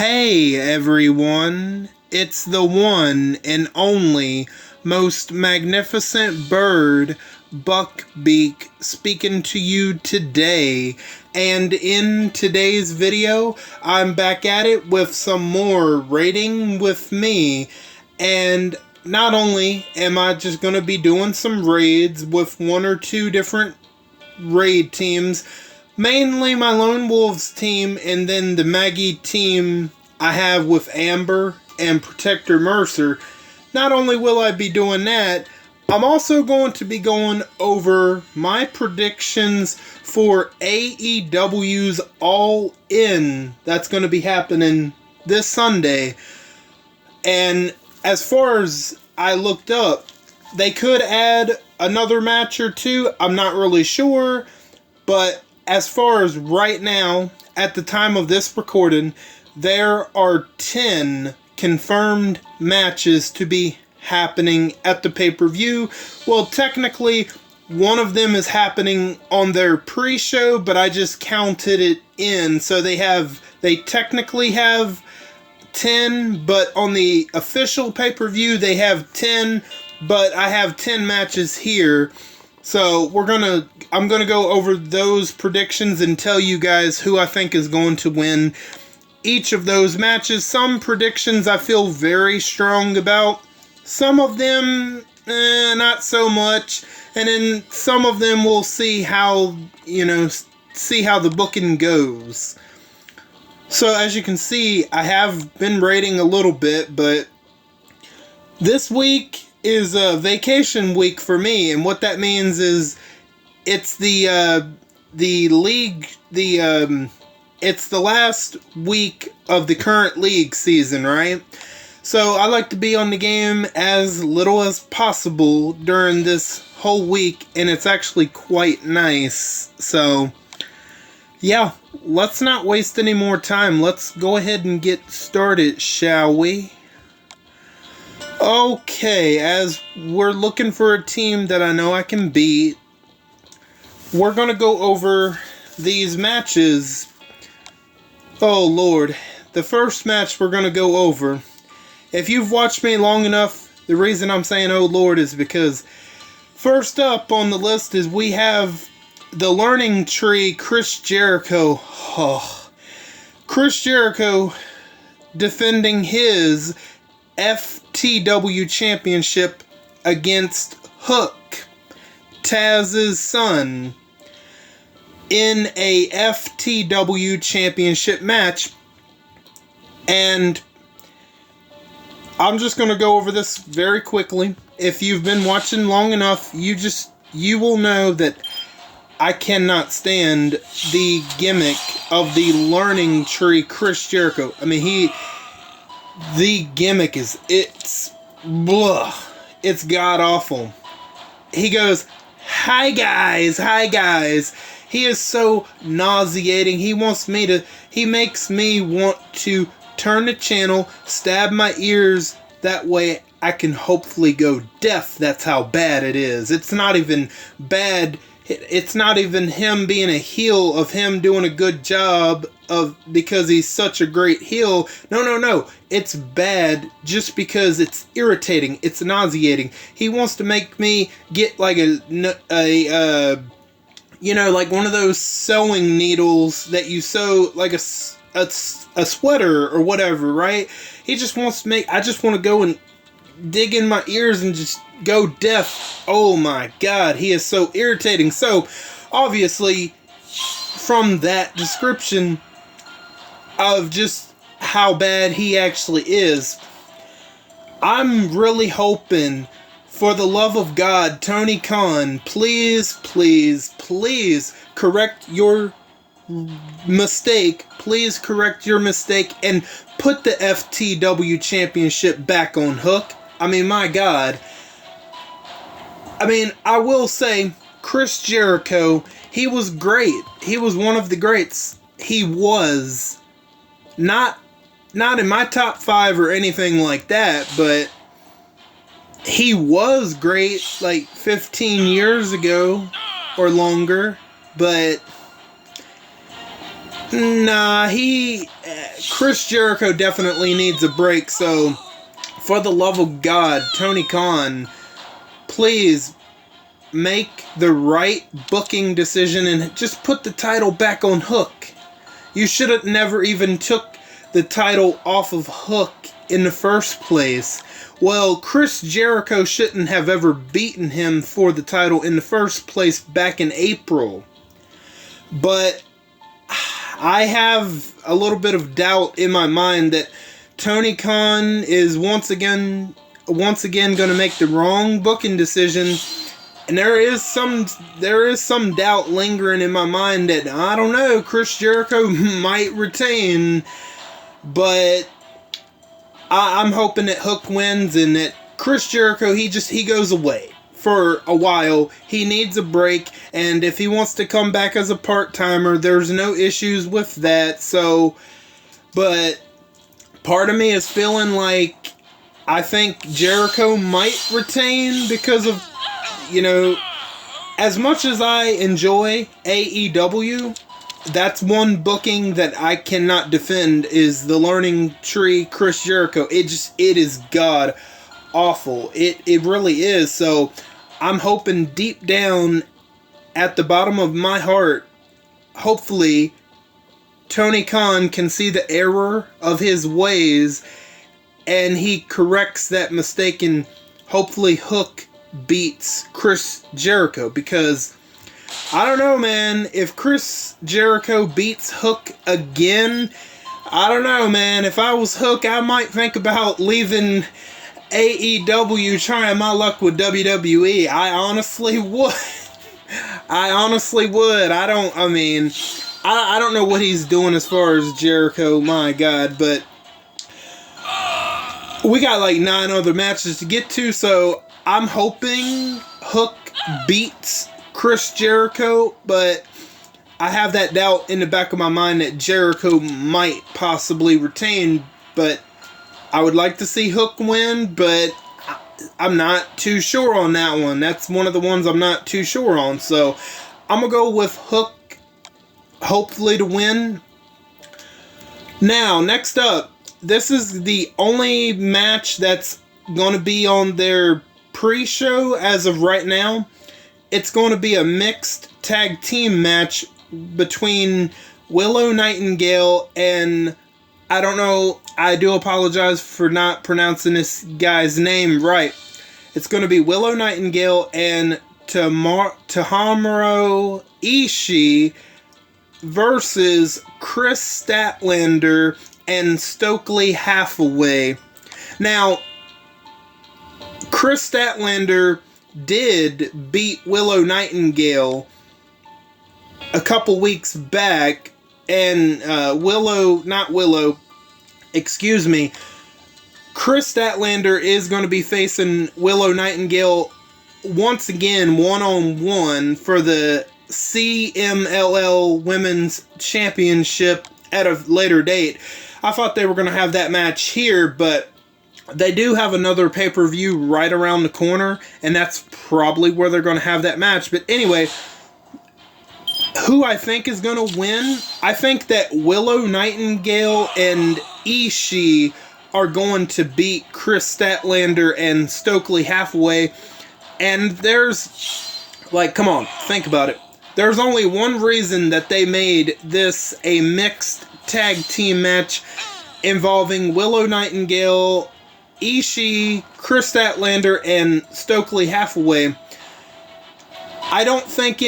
Hey everyone, it's the one and only most magnificent bird, Beak, speaking to you today. And in today's video, I'm back at it with some more raiding with me. And not only am I just going to be doing some raids with one or two different raid teams, mainly my Lone Wolves team, and then the Maggie team I have with Amber and Protector Mercer. Not only will I be doing that, I'm also going to be going over my predictions for AEW's All In that's going to be happening this Sunday. And as far as I looked up, they could add another match or two. I'm not really sure, but as far as right now, at the time of this recording, there are 10 confirmed matches to be happening at the pay-per-view. Well, technically, one of them is happening on their pre-show, but I just counted it in. So they technically have 10, but on the official pay-per-view, they have 10, but I have 10 matches here. So I'm gonna go over those predictions and tell you guys who I think is going to win each of those matches. Some predictions I feel very strong about. Some of them, not so much. And then some of them we'll see how, see how the booking goes. So as you can see, I have been raiding a little bit, but this week is a vacation week for me, and what that means is it's the league, it's the last week of the current league season, right? So I like to be on the game as little as possible during this whole week, and it's actually quite nice. So yeah, let's not waste any more time. Let's go ahead and get started, shall we? Okay, as we're looking for a team that I know I can beat, we're going to go over these matches. Oh Lord, the first match we're going to go over, if you've watched me long enough, the reason I'm saying oh Lord is because first up on the list is we have the Learning Tree, Chris Jericho. Oh, Chris Jericho defending his FTW Championship against Hook, Taz's son, in a FTW Championship match. And I'm just going to go over this very quickly. If you've been watching long enough, you will know that I cannot stand the gimmick of the Learning Tree Chris Jericho. I mean, the gimmick is, it's god-awful. He goes, hi guys. He is so nauseating. He makes me want to turn the channel, stab my ears, that way I can hopefully go deaf. That's how bad it is. It's not even bad. It's not even him being a heel of him doing a good job because he's such a great heel. No. It's bad just because it's irritating. It's nauseating. He wants to make me get like like one of those sewing needles that you sew like a sweater or whatever, right? He just wants to I just want to go and dig in my ears and just go deaf. Oh my God, he is so irritating. So, obviously, from that description of just how bad he actually is, I'm really hoping, for the love of God, Tony Khan, please correct your mistake. Please correct your mistake and put the FTW Championship back on Hook. I mean, my God. I mean, I will say, Chris Jericho, he was great. He was one of the greats. He was. Not in my top 5 or anything like that, but he was great like 15 years ago or longer. But Nah, Chris Jericho definitely needs a break, so for the love of God, Tony Khan, please make the right booking decision and just put the title back on Hook. You should have never even took the title off of Hook in the first place. Well, Chris Jericho shouldn't have ever beaten him for the title in the first place back in April. But I have a little bit of doubt in my mind that Tony Khan is once again going to make the wrong booking decision, and there is some doubt lingering in my mind that, I don't know, Chris Jericho might retain, but I'm hoping that Hook wins and that Chris Jericho he goes away for a while. He needs a break, and if he wants to come back as a part-timer, there's no issues with that. So, but part of me is feeling like I think Jericho might retain because of, as much as I enjoy AEW, that's one booking that I cannot defend is the Learning Tree Chris Jericho. It is god awful. It really is. So I'm hoping deep down at the bottom of my heart, hopefully Tony Khan can see the error of his ways and he corrects that mistake, and hopefully Hook beats Chris Jericho, because I don't know, man, if Chris Jericho beats Hook again, I don't know, man. If I was Hook, I might think about leaving AEW, trying my luck with WWE. I honestly would. I don't know what he's doing as far as Jericho, my God, but we got like 9 other matches to get to, so I'm hoping Hook beats Chris Jericho, but I have that doubt in the back of my mind that Jericho might possibly retain, but I would like to see Hook win, but I'm not too sure on that one. That's one of the ones I'm not too sure on, so I'm going to go with Hook, hopefully to win. Now, next up, this is the only match that's going to be on their pre-show as of right now. It's going to be a mixed tag team match between Willow Nightingale and, I don't know, I do apologize for not pronouncing this guy's name right. It's going to be Willow Nightingale and Tomohiro Ishii versus Chris Statlander and Stokely Hathaway. Now, Chris Statlander did beat Willow Nightingale a couple weeks back, and Chris Statlander is going to be facing Willow Nightingale once again one-on-one for the CMLL Women's Championship at a later date. I thought they were going to have that match here, but they do have another pay-per-view right around the corner, and that's probably where they're going to have that match. But anyway, who I think is going to win? I think that Willow Nightingale and Ishii are going to beat Chris Statlander and Stokely Hathaway. And there's, come on, think about it. There's only one reason that they made this a mixed tag team match involving Willow Nightingale, Ishii, Chris Statlander, and Stokely Hathaway. I don't think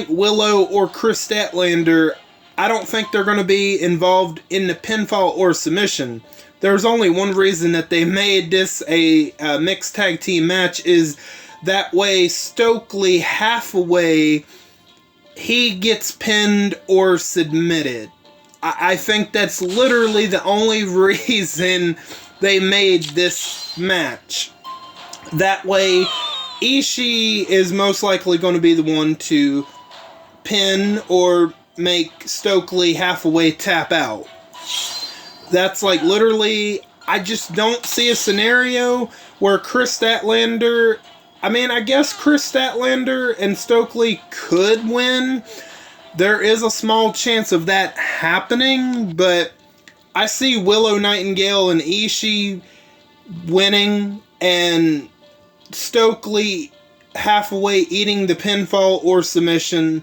Willow or Chris Statlander, I don't think they're going to be involved in the pinfall or submission. There's only one reason that they made this a mixed tag team match, is that way Stokely Hathaway, he gets pinned or submitted. I think that's literally the only reason they made this match. That way, Ishii is most likely going to be the one to pin or make Stokely Hathaway tap out. That's literally, I just don't see a scenario where Chris Statlander, I guess Chris Statlander and Stokely could win, there is a small chance of that happening, but I see Willow Nightingale and Ishii winning, and Stokely halfway eating the pinfall or submission.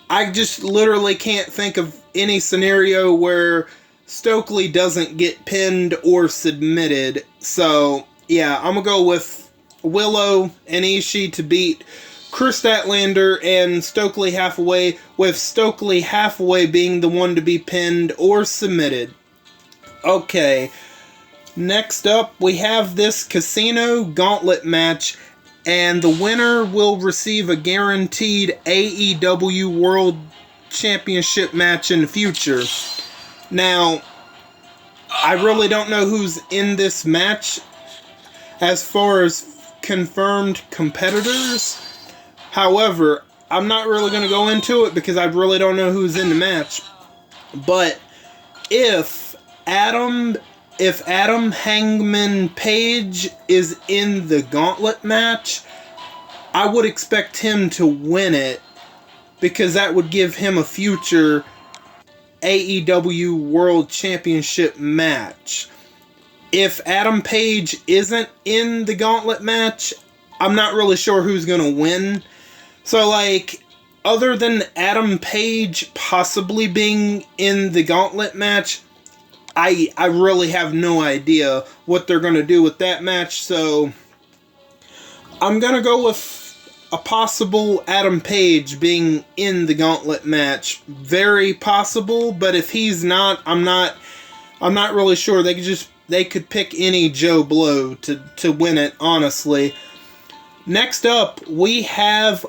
I just literally can't think of any scenario where Stokely doesn't get pinned or submitted. So, yeah, I'm going to go with Willow and Ishii to beat Chris Statlander and Stokely Hathaway, with Stokely Hathaway being the one to be pinned or submitted. Okay, next up we have this Casino Gauntlet match, and the winner will receive a guaranteed AEW World Championship match in the future. Now, I really don't know who's in this match as far as confirmed competitors. However, I'm not really going to go into it because I really don't know who's in the match. But if Adam Hangman Page is in the Gauntlet match, I would expect him to win it, because that would give him a future AEW World Championship match. If Adam Page isn't in the Gauntlet match, I'm not really sure who's going to win. So, like, other than Adam Page possibly being in the Gauntlet match, I really have no idea what they're going to do with that match. So, I'm going to go with a possible Adam Page being in the Gauntlet match. Very possible, but if he's not, I'm not really sure. They could pick any Joe Blow to win it, honestly. Next up, we have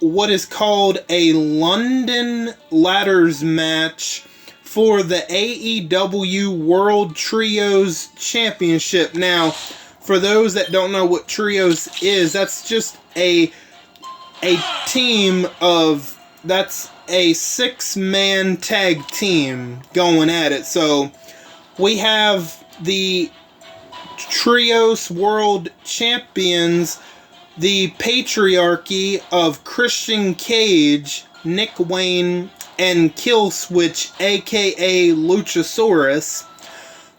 what is called a London Ladders match for the AEW World Trios Championship. Now, for those that don't know what Trios is, that's just a team of, that's a 6-man tag team going at it. So, we have the Trios World Champions, the Patriarchy of Christian Cage, Nick Wayne, and Killswitch, aka Luchasaurus,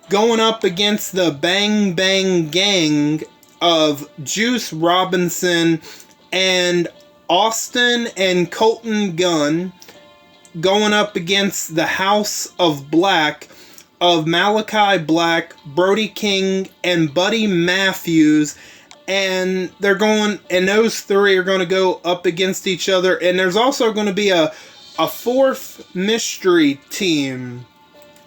going up against the Bang Bang Gang of Juice Robinson and Austin and Colton Gunn, going up against the House of Black of Malachi Black, Brody King, and Buddy Matthews. And they're going, and those three are going to go up against each other. And there's also going to be a fourth mystery team.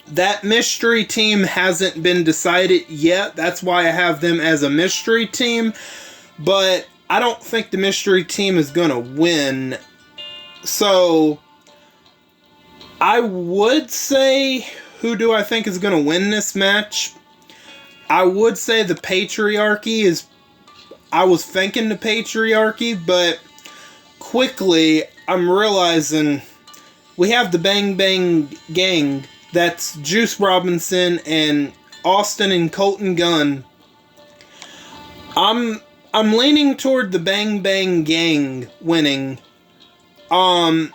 That mystery team hasn't been decided yet. That's why I have them as a mystery team. But I don't think the mystery team is going to win. So, I would say, who do I think is going to win this match? I would say the Patriarchy is, I was thinking the Patriarchy, but quickly I'm realizing we have the Bang Bang Gang. That's Juice Robinson and Austin and Colton Gunn. I'm leaning toward the Bang Bang Gang winning. I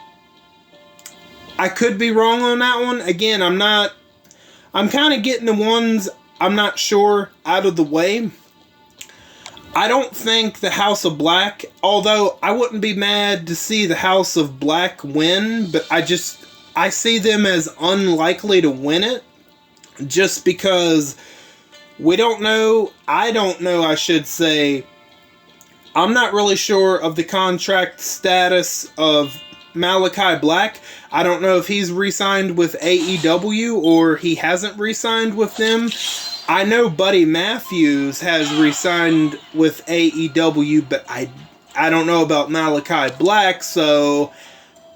could be wrong on that one. Again, I'm kind of getting the ones I'm not sure out of the way. I don't think the House of Black, although I wouldn't be mad to see the House of Black win, but I see them as unlikely to win it, just because I don't know, I should say. I'm not really sure of the contract status of Malachi Black. I don't know if he's re-signed with AEW or he hasn't re-signed with them. I know Buddy Matthews has re-signed with AEW, but I don't know about Malachi Black, so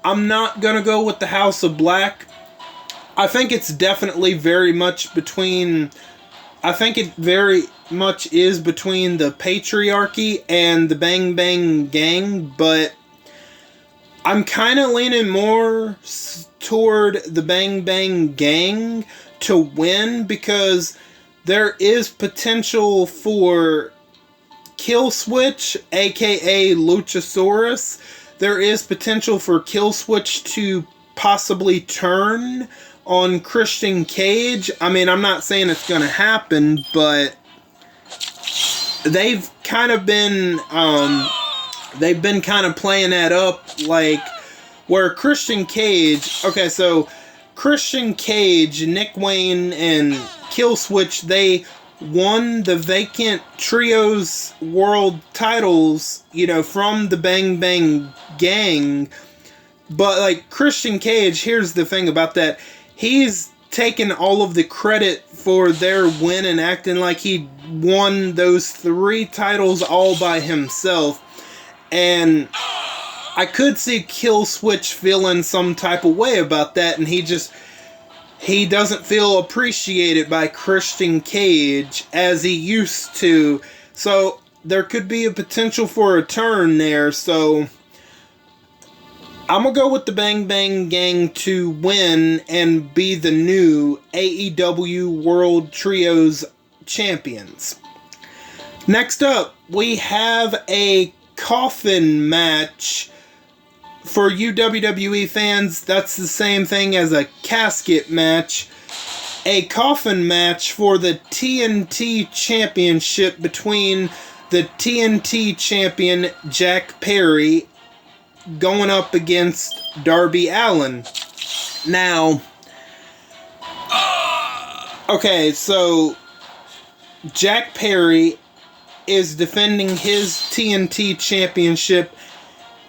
I'm not going to go with the House of Black. I think it's definitely very much between, I think it very much is between the Patriarchy and the Bang Bang Gang, but I'm kind of leaning more toward the Bang Bang Gang to win, because there is potential for Killswitch, aka Luchasaurus. there is potential for Killswitch to possibly turn on Christian Cage. I mean, I'm not saying it's going to happen, but they've kind of been kind of playing that up, like where Christian Cage, okay, so Christian Cage, Nick Wayne, and Killswitch, they won the vacant trios world titles, you know, from the Bang Bang Gang. But like Christian Cage, here's the thing about that, he's taken all of the credit for their win and acting like he won those 3 titles all by himself. And I could see Killswitch feeling some type of way about that, and he doesn't feel appreciated by Christian Cage as he used to. So there could be a potential for a turn there. So I'm going to go with the Bang Bang Gang to win and be the new AEW World Trios Champions. Next up, we have a coffin match. For you WWE fans, that's the same thing as a casket match. A coffin match for the TNT Championship between the TNT Champion Jack Perry going up against Darby Allin. Now, okay, so Jack Perry is defending his TNT Championship,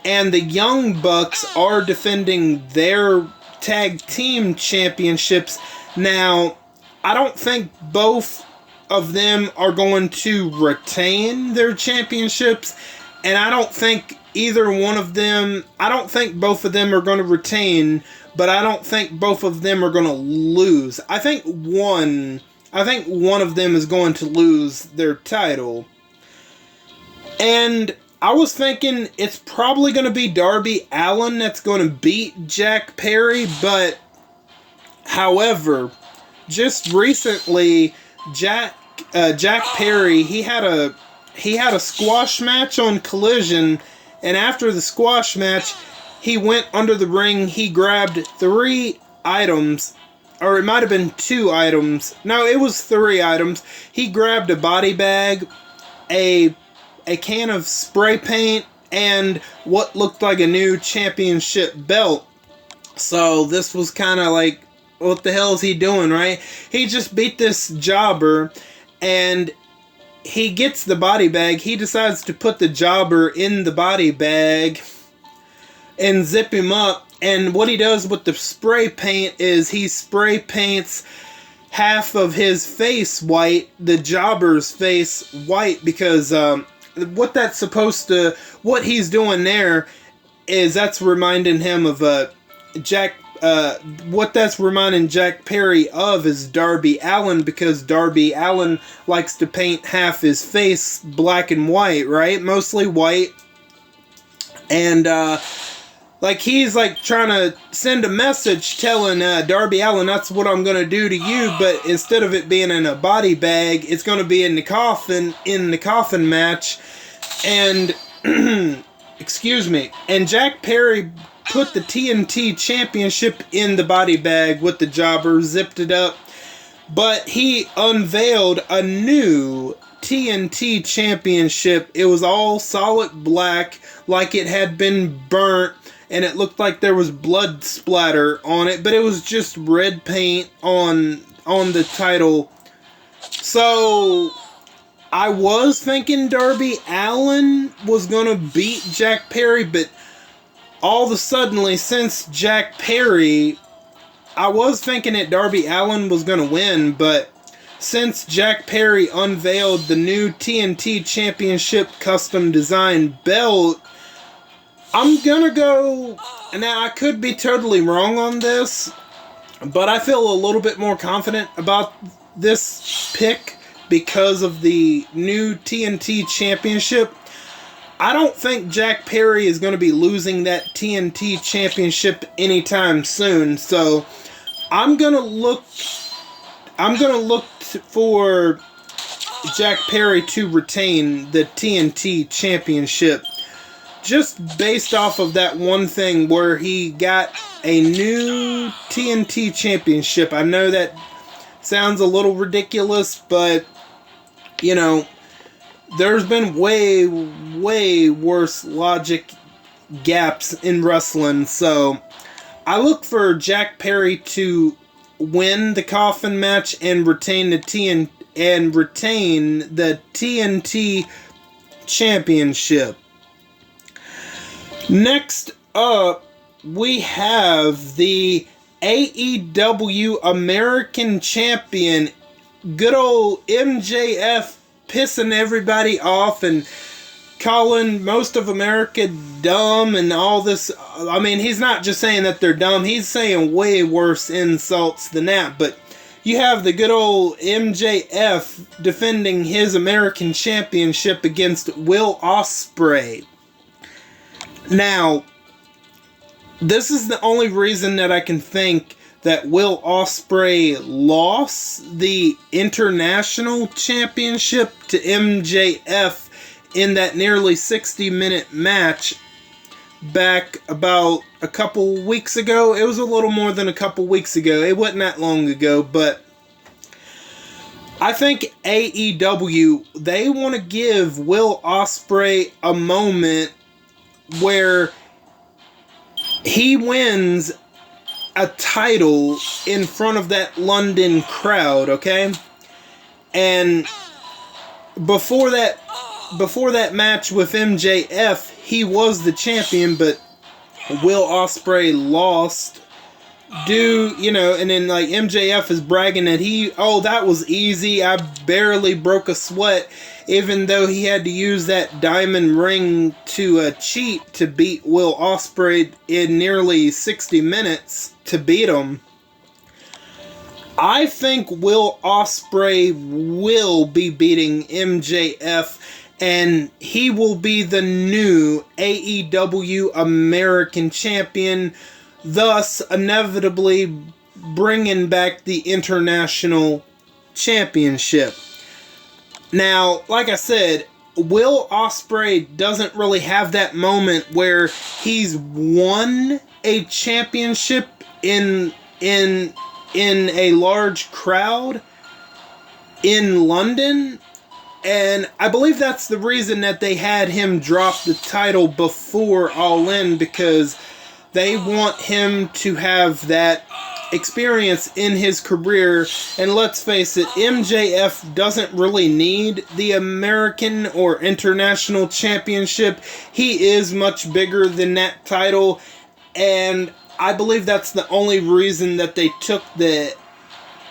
and the Young Bucks are defending their tag team championships. Now, I don't think both of them are going to retain their championships, and I don't think either one of them, I don't think both of them are going to retain, but I don't think both of them are going to lose. I think one of them is going to lose their title. And I was thinking it's probably going to be Darby Allin that's going to beat Jack Perry, but however, just recently Jack Perry, he had a squash match on Collision, and after the squash match, he went under the ring, he grabbed 3 items, or it might have been 2 items. No, it was 3 items. He grabbed a body bag, a can of spray paint, and what looked like a new championship belt. So this was kind of like, what the hell is he doing, right? He just beat this jobber, and he gets the body bag. He decides to put the jobber in the body bag and zip him up. And what he does with the spray paint is he spray paints half of his face white, the jobber's face white, because what he's doing there is that's reminding him of what that's reminding Jack Perry of is Darby Allin, because Darby Allin likes to paint half his face black and white, right? Mostly white. And like he's like trying to send a message telling Darby Allin, that's what I'm going to do to you, but instead of it being in a body bag, it's going to be in the coffin match. And excuse me, and Jack Perry put the TNT Championship in the body bag with the jobber, zipped it up, but he unveiled a new TNT Championship. It was all solid black, like it had been burnt, and it looked like there was blood splatter on it, but it was just red paint on the title. So I was thinking Darby Allin was going to beat Jack Perry, but all of a sudden, since Jack Perry, I was thinking that Darby Allin was going to win, but since Jack Perry unveiled the new TNT Championship custom design belt, I'm going to go, now I could be totally wrong on this, but I feel a little bit more confident about this pick because of the new TNT Championship. I don't think Jack Perry is going to be losing that TNT Championship anytime soon. So I'm going to look for Jack Perry to retain the TNT Championship. just based off of that one thing where he got a new TNT championship. I know that sounds a little ridiculous, but, you know, there's been way, way worse logic gaps in wrestling, so I look for Jack Perry to win the coffin match and retain the TNT championship. Next up, we have the AEW American Champion, good old MJF, pissing everybody off and calling most of America dumb and all this. I mean, he's not just saying that they're dumb, he's saying way worse insults than that. But you have the good old MJF defending his American Championship against Will Ospreay. Now, this is the only reason that I can think that Will Ospreay lost the International Championship to MJF in that nearly 60-minute match back about a couple weeks ago. It was a little more than a couple weeks ago. It wasn't that long ago, but I think AEW, they want to give Will Ospreay a moment where he wins a title in front of that London crowd, okay? And before that match with MJF, he was the champion, but Will Ospreay lost. And then like MJF is bragging that that was easy, I barely broke a sweat, even though he had to use that diamond ring to cheat to beat Will Ospreay in nearly 60 minutes to beat him. I think Will Ospreay will be beating MJF, and he will be the new AEW American Champion, thus inevitably bringing back the International Championship. Now, like I said, Will Ospreay doesn't really have that moment where he's won a championship in a large crowd in London. And I believe that's the reason that they had him drop the title before All In, because they want him to have that experience in his career. And let's face it, MJF doesn't really need the American or International Championship. He is much bigger than that title, and I believe that's the only reason that they took the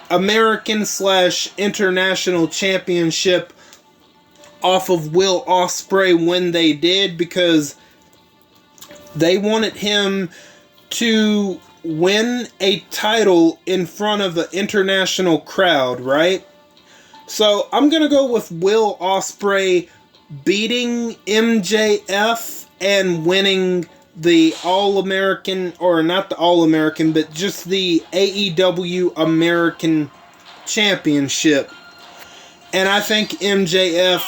American/International Championship off of Will Ospreay when they did, because they wanted him to win a title in front of an international crowd, right? So I'm going to go with Will Ospreay beating MJF and winning the All-American, or not the All-American, but just the AEW American Championship. And I think MJF,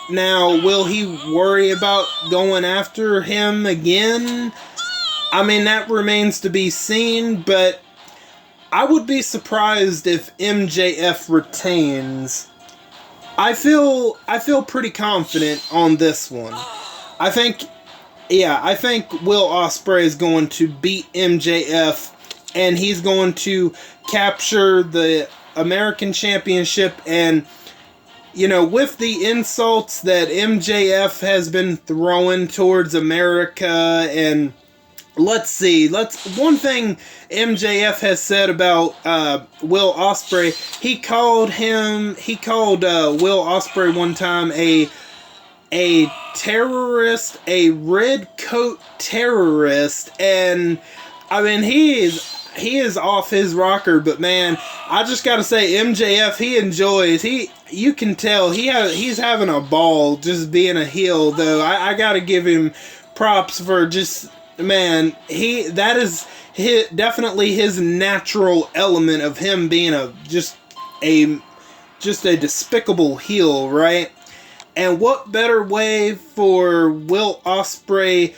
now, will he worry about going after him again? I mean, that remains to be seen, but I would be surprised if MJF retains. I feel pretty confident on this one. I think Will Ospreay is going to beat MJF, and he's going to capture the American Championship. And with the insults that MJF has been throwing towards America, and let's see, one thing MJF has said about Will Ospreay, he called Will Ospreay one time a terrorist, a red coat terrorist, and I mean he is off his rocker, but man, I just gotta say, MJF, he enjoys, you can tell he's having a ball just being a heel, though. I gotta give him props for just, man, that is definitely his natural element of him being just a despicable heel, right? And what better way for Will Ospreay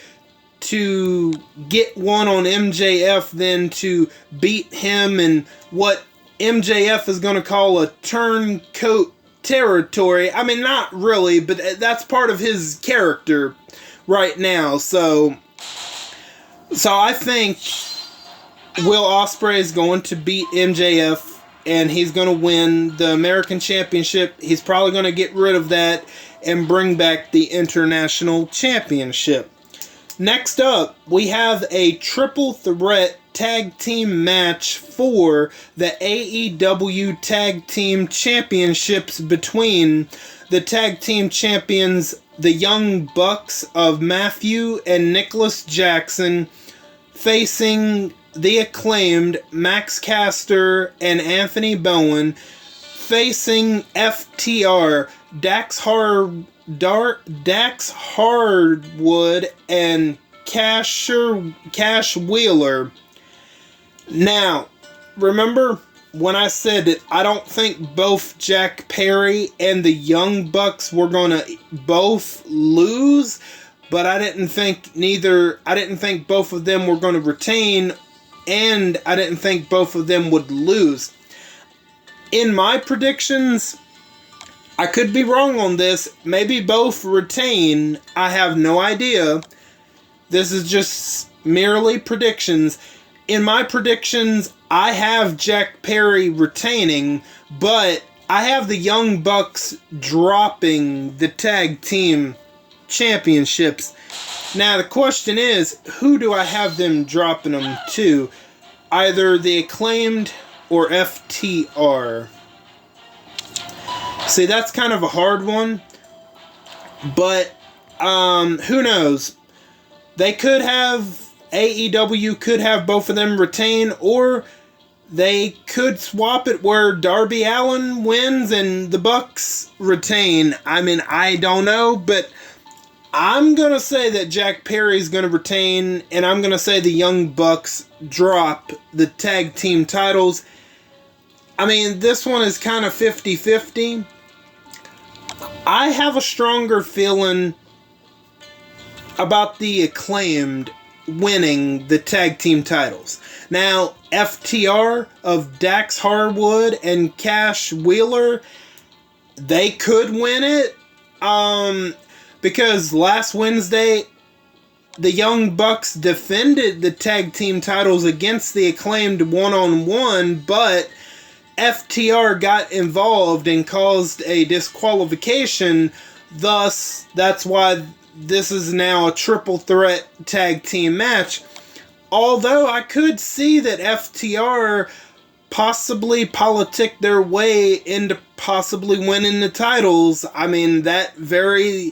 to get one on MJF than to beat him in what MJF is going to call a turncoat territory. I mean, not really, but that's part of his character right now. So I think Will Ospreay is going to beat MJF, and he's going to win the American Championship. He's probably going to get rid of that and bring back the International Championship. Next up, we have a triple threat tag team match for the AEW Tag Team Championships between the tag team champions, the Young Bucks of Matthew and Nicholas Jackson, facing the Acclaimed Max Caster and Anthony Bowen, facing FTR, Dax Hardwood and Cash Wheeler. Now, remember when I said that I don't think both Jack Perry and the Young Bucks were going to both lose, but I didn't think both of them were going to retain, and I didn't think both of them would lose. In my predictions, I could be wrong on this. Maybe both retain. I have no idea. This is just merely predictions. In my predictions, I have Jack Perry retaining, but I have the Young Bucks dropping the tag team championships. Now, the question is, who do I have them dropping them to? Either the Acclaimed or FTR. See, that's kind of a hard one, but who knows? They could have, AEW could have both of them retain, or they could swap it where Darby Allin wins and the Bucks retain. I mean, I don't know, but I'm going to say that Jack Perry's going to retain, and I'm going to say the Young Bucks drop the tag team titles. I mean, this one is kind of 50-50. I have a stronger feeling about the Acclaimed winning the tag team titles. Now, FTR of Dax Harwood and Cash Wheeler, they could win it. Because last Wednesday, the Young Bucks defended the tag team titles against the Acclaimed one-on-one, but FTR got involved and caused a disqualification. Thus, that's why this is now a triple threat tag team match. Although I could see that FTR possibly politic their way into possibly winning the titles. I mean, that very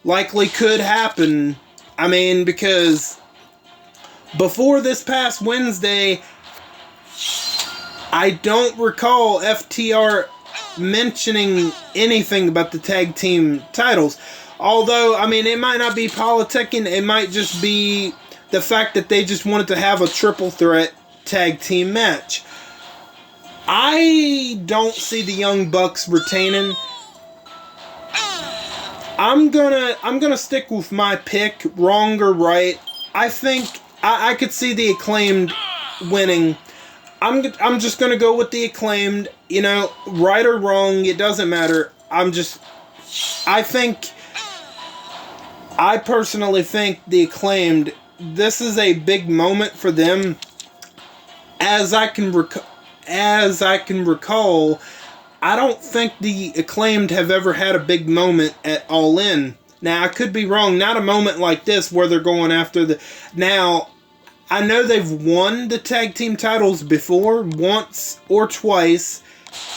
likely could happen. I mean, because before this past Wednesday, I don't recall FTR mentioning anything about the tag team titles. Although, I mean, it might not be politicking. It might just be the fact that they just wanted to have a triple threat tag team match. I don't see the Young Bucks retaining. I'm gonna stick with my pick, wrong or right. I think I could see the Acclaimed winning. I'm just gonna go with the Acclaimed. You know, right or wrong, it doesn't matter. I personally think the Acclaimed, this is a big moment for them. As I can recall, I don't think the Acclaimed have ever had a big moment at All In. Now, I could be wrong. Not a moment like this where they're going after the... Now, I know they've won the tag team titles before, once or twice.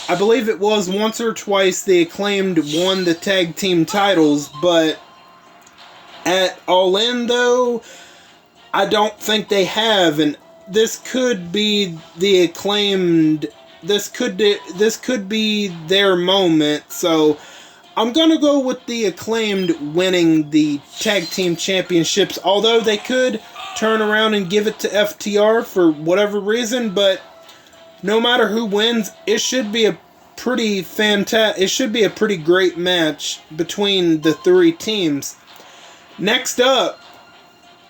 I believe it was once or twice the Acclaimed won the tag team titles, but at All In, though, I don't think they have, and this could be the Acclaimed... This could be their moment, so I'm going to go with the Acclaimed winning the tag team championships, although they could turn around and give it to FTR for whatever reason, but no matter who wins, it should be a pretty fantastic. It should be a pretty great match between the three teams. Next up,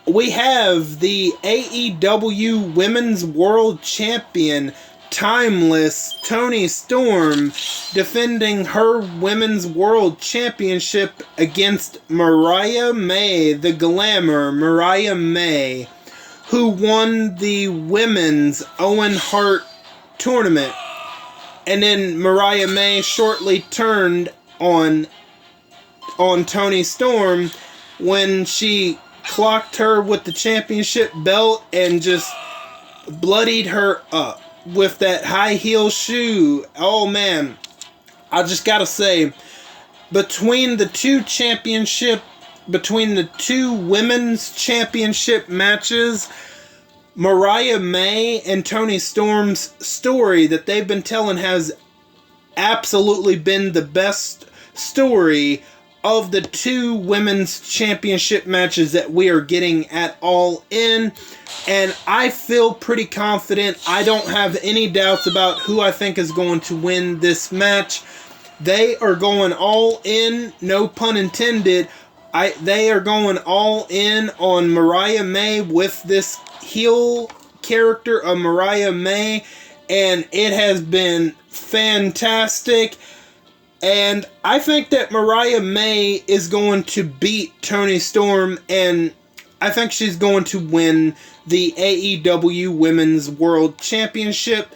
we have the AEW Women's World Champion, Timeless Toni Storm, defending her Women's World Championship against Mariah May, the Glamour, Mariah May, who won the Women's Owen Hart tournament. And then Mariah May shortly turned on Toni Storm when she clocked her with the championship belt and just bloodied her up with that high heel shoe. Oh man, I just gotta say, between the two women's championship matches, Mariah May and Toni Storm's story that they've been telling has absolutely been the best story of the two women's championship matches that we are getting at All In. And I feel pretty confident. I don't have any doubts about who I think is going to win this match. They are going all in, no pun intended. They are going all in on Mariah May with this heel character of Mariah May, and it has been fantastic. And I think that Mariah May is going to beat Toni Storm, and I think she's going to win the AEW Women's World Championship.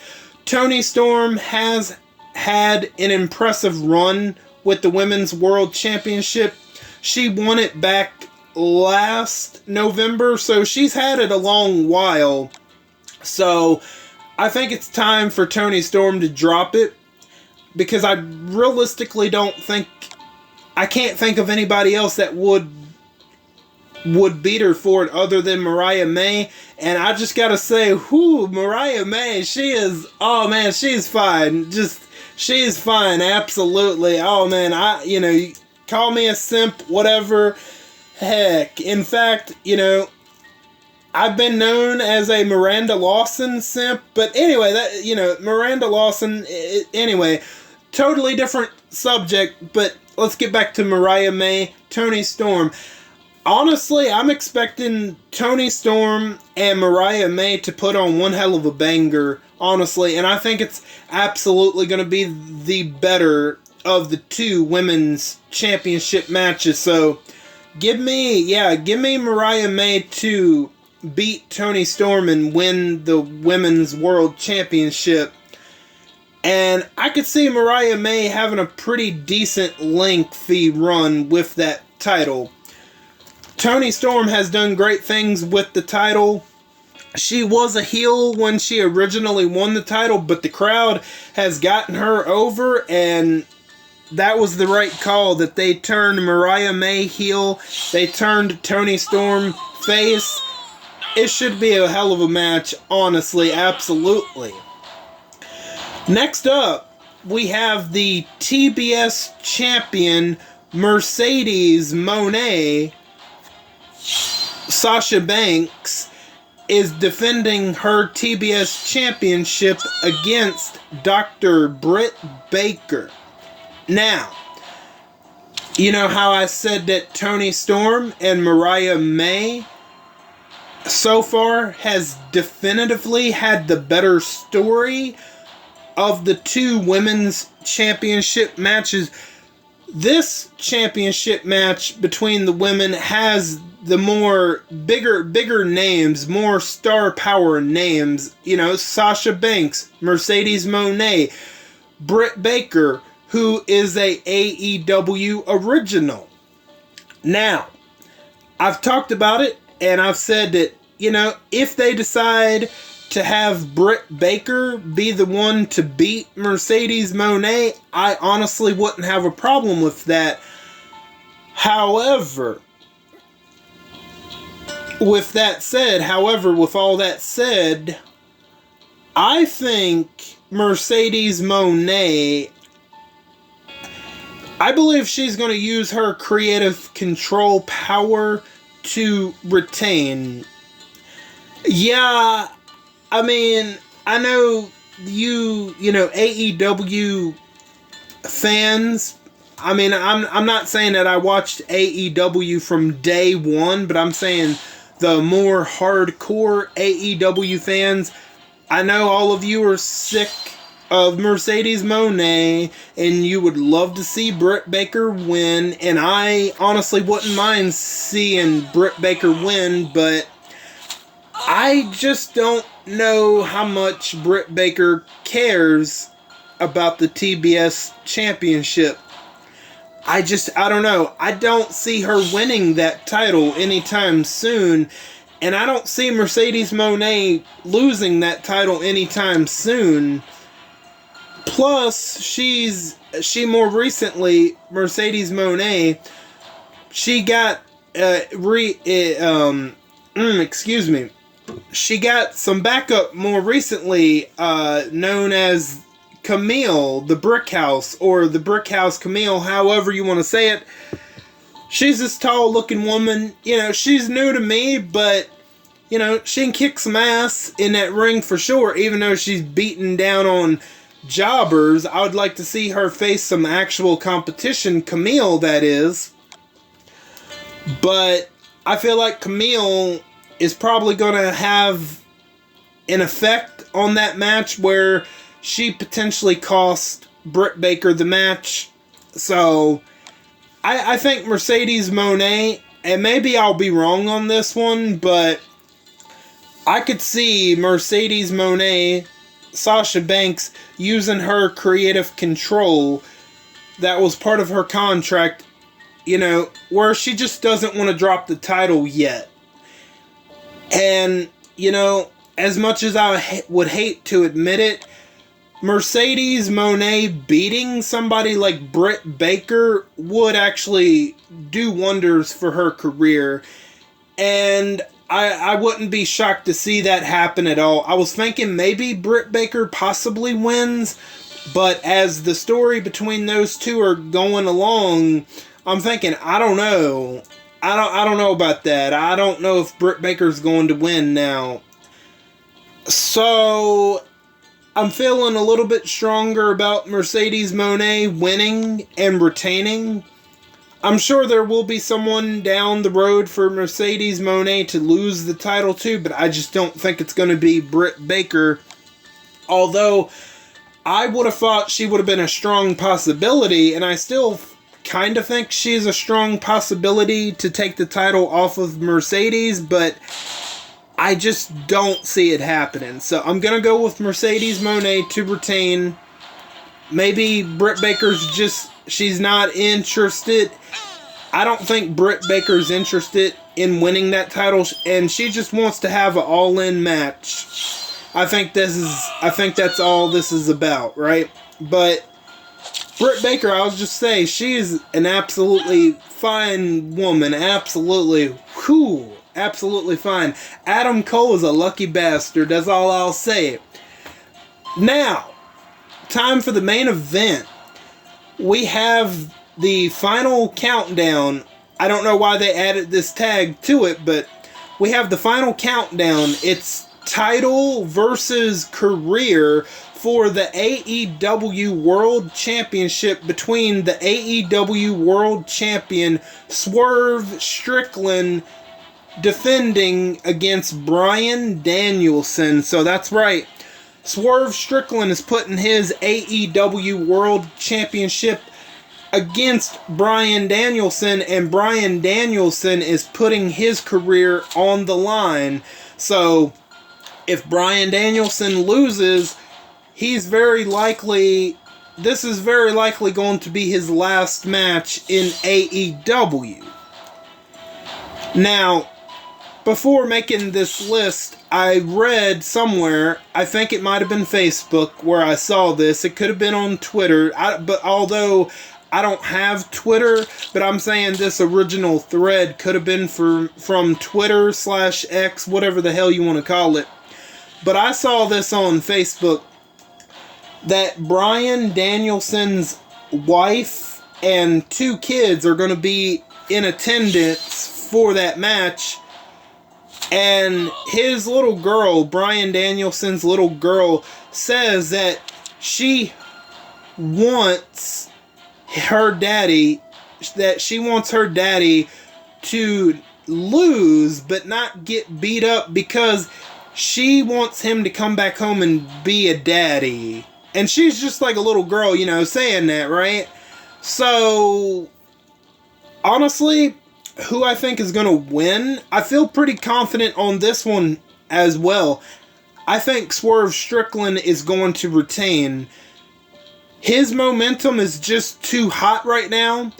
Toni Storm has had an impressive run with the Women's World Championship. She won it back last November, so she's had it a long while. So I think it's time for Toni Storm to drop it, because I realistically I can't think of anybody else that would beat her for it other than Mariah May. And I just gotta say, Mariah May, she's fine. She's fine, absolutely. Oh man, call me a simp, whatever. Heck, in fact, I've been known as a Miranda Lawson simp, but anyway, Miranda Lawson, anyway, totally different subject, but let's get back to Mariah May, Toni Storm. Honestly, I'm expecting Toni Storm and Mariah May to put on one hell of a banger, honestly, and I think it's absolutely going to be the better of the two women's championship matches. So give me Mariah May to beat Toni Storm and win the Women's World Championship. And I could see Mariah May having a pretty decent lengthy run with that title. Toni Storm has done great things with the title. She was a heel when she originally won the title, but the crowd has gotten her over, and that was the right call, that they turned Mariah May heel. They turned Toni Storm face. It should be a hell of a match, honestly, absolutely. Next up, we have the TBS champion, Mercedes Moné. Sasha Banks is defending her TBS championship against Dr. Britt Baker. Now, you know how I said that Toni Storm and Mariah May so far has definitively had the better story of the two women's championship matches? This championship match between the women has the bigger names, more star power names. Sasha Banks, Mercedes Moné, Britt Baker, who is a AEW original. Now, I've talked about it, and I've said that, if they decide to have Britt Baker be the one to beat Mercedes Moné, I honestly wouldn't have a problem with that. However, with all that said, I think Mercedes Moné, I believe she's going to use her creative control power to retain. Yeah, I mean, I know AEW fans, I mean, I'm not saying that I watched AEW from day one, but I'm saying the more hardcore AEW fans, I know all of you are sick of Mercedes Moné and you would love to see Britt Baker win, and I honestly wouldn't mind seeing Britt Baker win, but I just don't know how much Britt Baker cares about the TBS championship. I don't know. I don't see her winning that title anytime soon, and I don't see Mercedes Moné losing that title anytime soon. Plus, she more recently, Mercedes Moné, she got excuse me. She got some backup more recently, known as Camille, the Brick House, or the Brick House Camille, however you want to say it. She's this tall looking woman. You know, she's new to me, but, you know, she can kick some ass in that ring for sure, even though she's beating down on jobbers. I would like to see her face some actual competition, Camille, that is. But I feel like Camille is probably going to have an effect on that match where she potentially cost Britt Baker the match. So, I think Mercedes Moné, and maybe I'll be wrong on this one, but I could see Mercedes Moné, Sasha Banks, using her creative control that was part of her contract, you know, where she just doesn't want to drop the title yet. And, you know, as much as I would hate to admit it, Mercedes Moné beating somebody like Britt Baker would actually do wonders for her career. And I wouldn't be shocked to see that happen at all. I was thinking maybe Britt Baker possibly wins, but as the story between those two are going along, I'm thinking, I don't know. I don't know about that. I don't know if Britt Baker's going to win now. So I'm feeling a little bit stronger about Mercedes Moné winning and retaining. I'm sure there will be someone down the road for Mercedes Moné to lose the title to, but I just don't think it's going to be Britt Baker. Although, I would have thought she would have been a strong possibility, and I still kind of think she's a strong possibility to take the title off of Mercedes, but I just don't see it happening. So I'm going to go with Mercedes Moné to retain. Maybe Britt Baker's just, she's not interested. I don't think Britt Baker's interested in winning that title, and she just wants to have an all-in match. I think that's all this is about, right? But Britt Baker, I'll just say, she is an absolutely fine woman. Absolutely fine. Adam Cole is a lucky bastard. That's all I'll say. Now, time for the main event. We have the final countdown. I don't know why they added this tag to it, but we have the final countdown. It's title versus career for the AEW World Championship between the AEW World Champion Swerve Strickland defending against Bryan Danielson. So that's right. Swerve Strickland is putting his AEW World Championship against Bryan Danielson, and Bryan Danielson is putting his career on the line. So, if Bryan Danielson loses, this is very likely going to be his last match in AEW. Now, before making this list, I read somewhere, I think it might have been Facebook where I saw this. It could have been on Twitter, but although I don't have Twitter, but I'm saying this original thread could have been from Twitter/X, whatever the hell you want to call it. But I saw this on Facebook that Bryan Danielson's wife and 2 kids are going to be in attendance for that match. And his little girl, Bryan Danielson's little girl, says that she wants her daddy, that she wants her daddy to lose but not get beat up because she wants him to come back home and be a daddy. And she's just like a little girl, you know, saying that, right? So, honestly, who I think is going to win, I feel pretty confident on this one as well. I think Swerve Strickland is going to retain. His momentum is just too hot right now,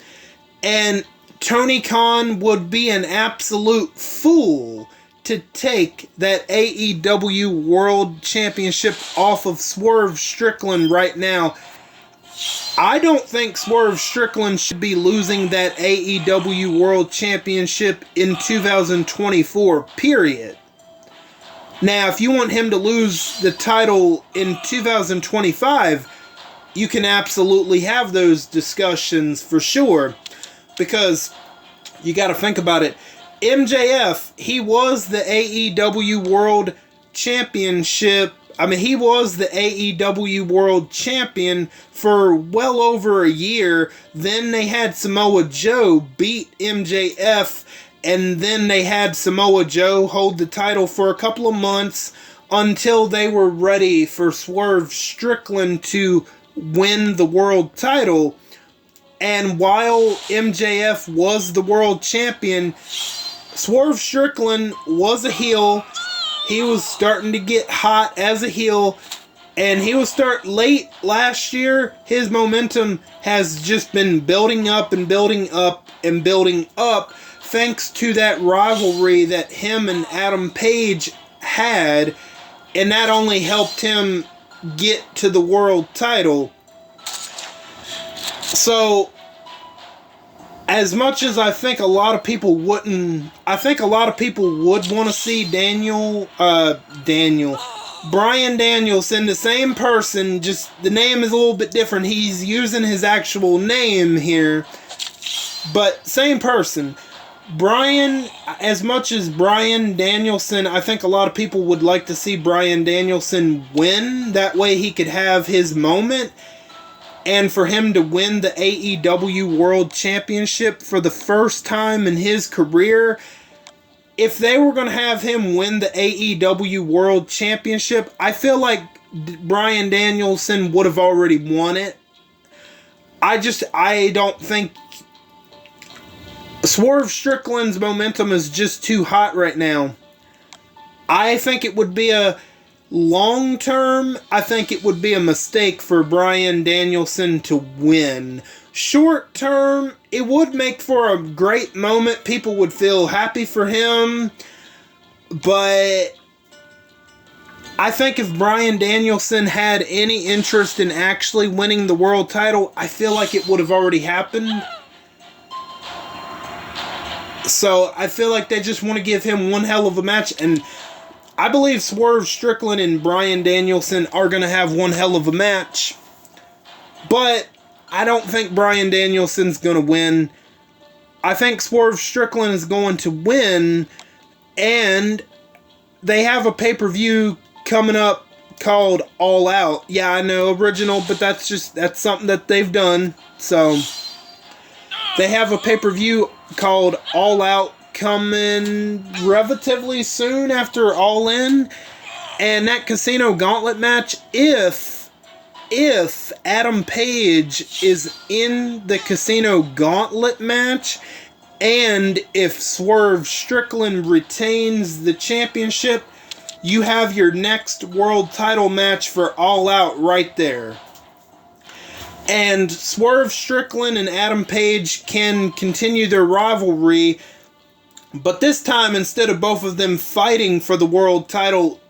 and Tony Khan would be an absolute fool to take that AEW World Championship off of Swerve Strickland right now. I don't think Swerve Strickland should be losing that AEW World Championship in 2024, period. Now, if you want him to lose the title in 2025, you can absolutely have those discussions for sure. Because you got to think about it. MJF, he was the AEW World Championship. I mean, he was the AEW World Champion for well over a year. Then they had Samoa Joe beat MJF. And then they had Samoa Joe hold the title for a couple of months until they were ready for Swerve Strickland to win the world title. And while MJF was the world champion, Swerve Strickland was a heel. He was starting to get hot as a heel. And he was late last year. His momentum has just been building up and building up and building up, thanks to that rivalry that him and Adam Page had. And that only helped him get to the world title. So, as much as I think a lot of people wouldn't, I think a lot of people would want to see Bryan Danielson, the same person, just the name is a little bit different. He's using his actual name here, but same person. Bryan, as much as Bryan Danielson, I think a lot of people would like to see Bryan Danielson win. That way he could have his moment. And for him to win the AEW World Championship for the first time in his career, if they were going to have him win the AEW World Championship, I feel like Bryan Danielson would have already won it. I don't think Swerve Strickland's momentum is just too hot right now. I think it would be a long term, I think it would be a mistake for Bryan Danielson to win. Short term, it would make for a great moment. People would feel happy for him. But I think if Bryan Danielson had any interest in actually winning the world title, I feel like it would have already happened. So I feel like they just want to give him one hell of a match. And I believe Swerve Strickland and Bryan Danielson are going to have one hell of a match. But I don't think Bryan Danielson's going to win. I think Swerve Strickland is going to win. And they have a pay-per-view coming up called All Out. Yeah, I know, original, but that's something that they've done. So they have a pay-per-view called All Out coming relatively soon after All In, and that Casino Gauntlet match, if Adam Page is in the Casino Gauntlet match, and if Swerve Strickland retains the championship, you have your next world title match for All Out right there. And Swerve Strickland and Adam Page can continue their rivalry. But this time, instead of both of them fighting for the world title,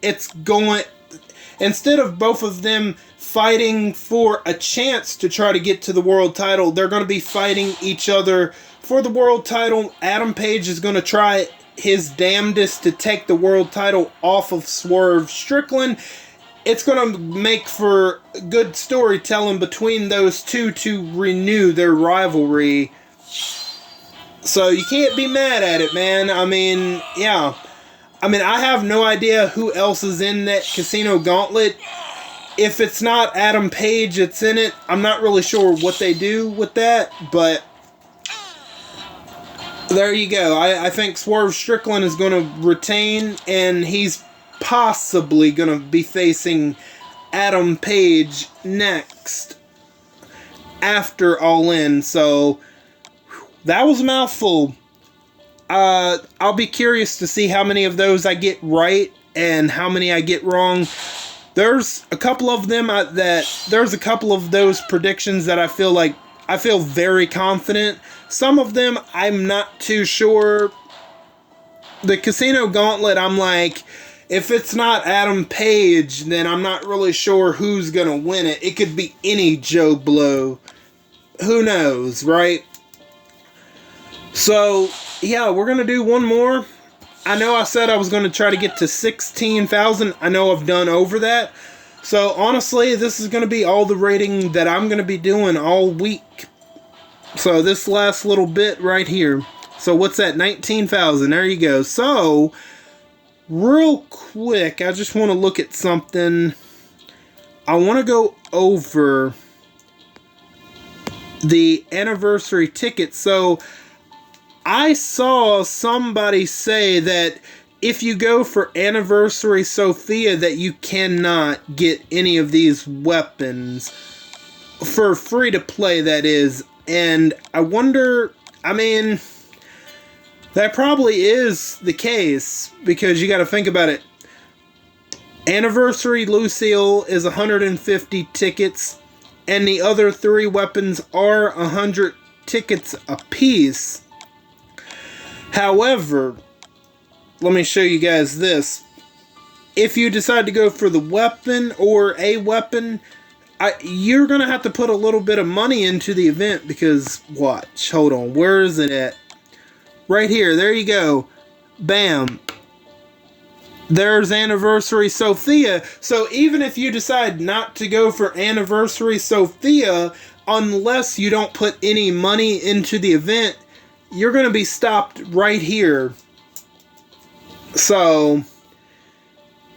instead of both of them fighting for a chance to try to get to the world title, they're going to be fighting each other for the world title. Adam Page is going to try his damnedest to take the world title off of Swerve Strickland. It's going to make for good storytelling between those two to renew their rivalry. So you can't be mad at it, man. I mean, yeah. I mean, I have no idea who else is in that Casino Gauntlet. if it's not Adam Page that's in it, I'm not really sure what they do with that, but there you go. I think Swerve Strickland is going to retain, and he's possibly going to be facing Adam Page next after All In. So that was a mouthful. I'll be curious to see how many of those I get right and how many I get wrong. There's a couple of them there's a couple of those predictions that I feel very confident. Some of them I'm not too sure. The Casino Gauntlet, I'm like, if it's not Adam Page, then I'm not really sure who's gonna win it. It could be any Joe Blow. Who knows, right? So, yeah, we're going to do one more. I know I said I was going to try to get to 16,000. I know I've done over that. So, honestly, this is going to be all the rating that I'm going to be doing all week. So, this last little bit right here. So, what's that? 19,000. There you go. So, real quick, I just want to look at something. I want to go over the anniversary ticket. So, I saw somebody say that if you go for Anniversary Sophia that you cannot get any of these weapons for free to play, that is. And I wonder, I mean, that probably is the case, because you got to think about it. Anniversary Lucille is 150 tickets, and the other 3 weapons are 100 tickets apiece. However, let me show you guys this. If you decide to go for the weapon or a weapon, you're going to have to put a little bit of money into the event, because, watch, hold on, where is it at? Right here, there you go. Bam. There's Anniversary Sophia. So even if you decide not to go for Anniversary Sophia, unless you don't put any money into the event, you're going to be stopped right here. So,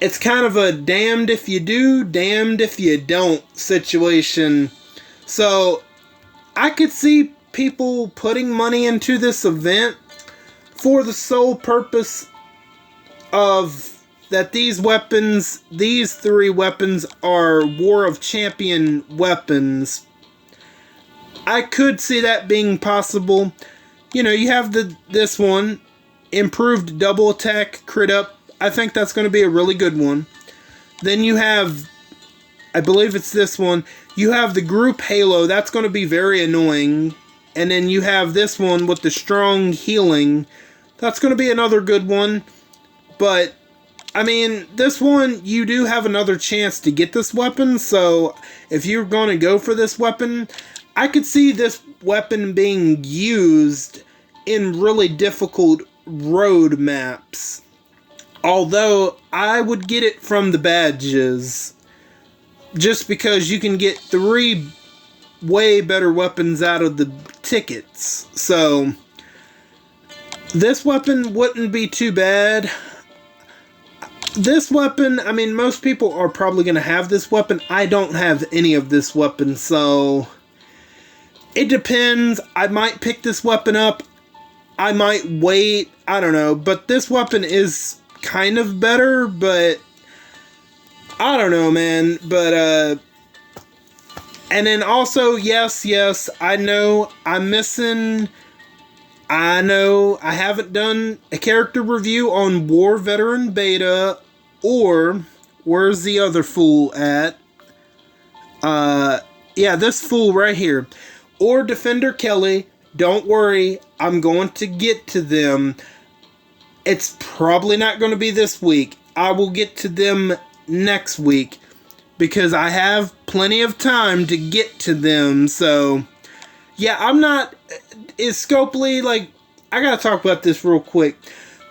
it's kind of a damned if you do, damned if you don't situation. So, I could see people putting money into this event for the sole purpose of that these weapons, these 3 weapons are War of Champion weapons. I could see that being possible. You know, you have this one, improved double attack crit up. I think that's going to be a really good one. Then you have, I believe it's this one, you have the group halo. That's going to be very annoying. And then you have this one with the strong healing. That's going to be another good one. But, I mean, this one, you do have another chance to get this weapon. So, if you're going to go for this weapon, I could see this weapon being used in really difficult road maps. Although, I would get it from the badges. Just because you can get 3 way better weapons out of the tickets. So, this weapon wouldn't be too bad. This weapon, I mean, most people are probably going to have this weapon. I don't have any of this weapon, so it depends. I might pick this weapon up. I might wait. I don't know. But this weapon is kind of better, but I don't know, man. But, and then also, yes, I know I'm missing. I know I haven't done a character review on War Veteran Beta, or where's the other fool at? Yeah, this fool right here. Or Defender Kelly. Don't worry, I'm going to get to them. It's probably not going to be this week. I will get to them next week, because I have plenty of time to get to them. So, yeah, I'm not... Is Scopely, like... I gotta talk about this real quick.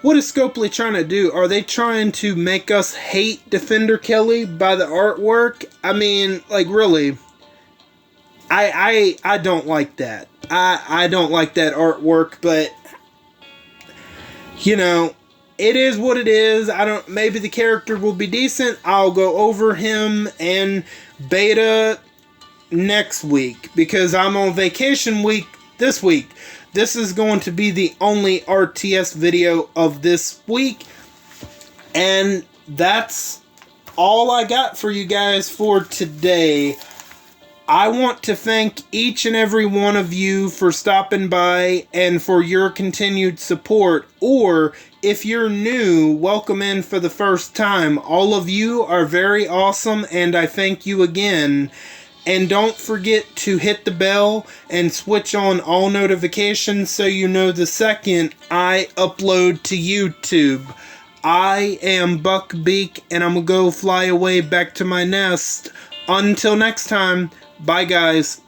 What is Scopely trying to do? Are they trying to make us hate Defender Kelly by the artwork? I mean, like, really... I don't like that. I don't like that artwork, but, you know, it is what it is. Maybe the character will be decent. I'll go over him and beta next week because I'm on vacation week this week. This is going to be the only RTS video of this week. And that's all I got for you guys for today. I want to thank each and every one of you for stopping by and for your continued support. Or if you're new, welcome in for the first time. All of you are very awesome and I thank you again. And don't forget to hit the bell and switch on all notifications so you know the second I upload to YouTube. I am Buck Beak, and I'm gonna go fly away back to my nest. Until next time, bye guys.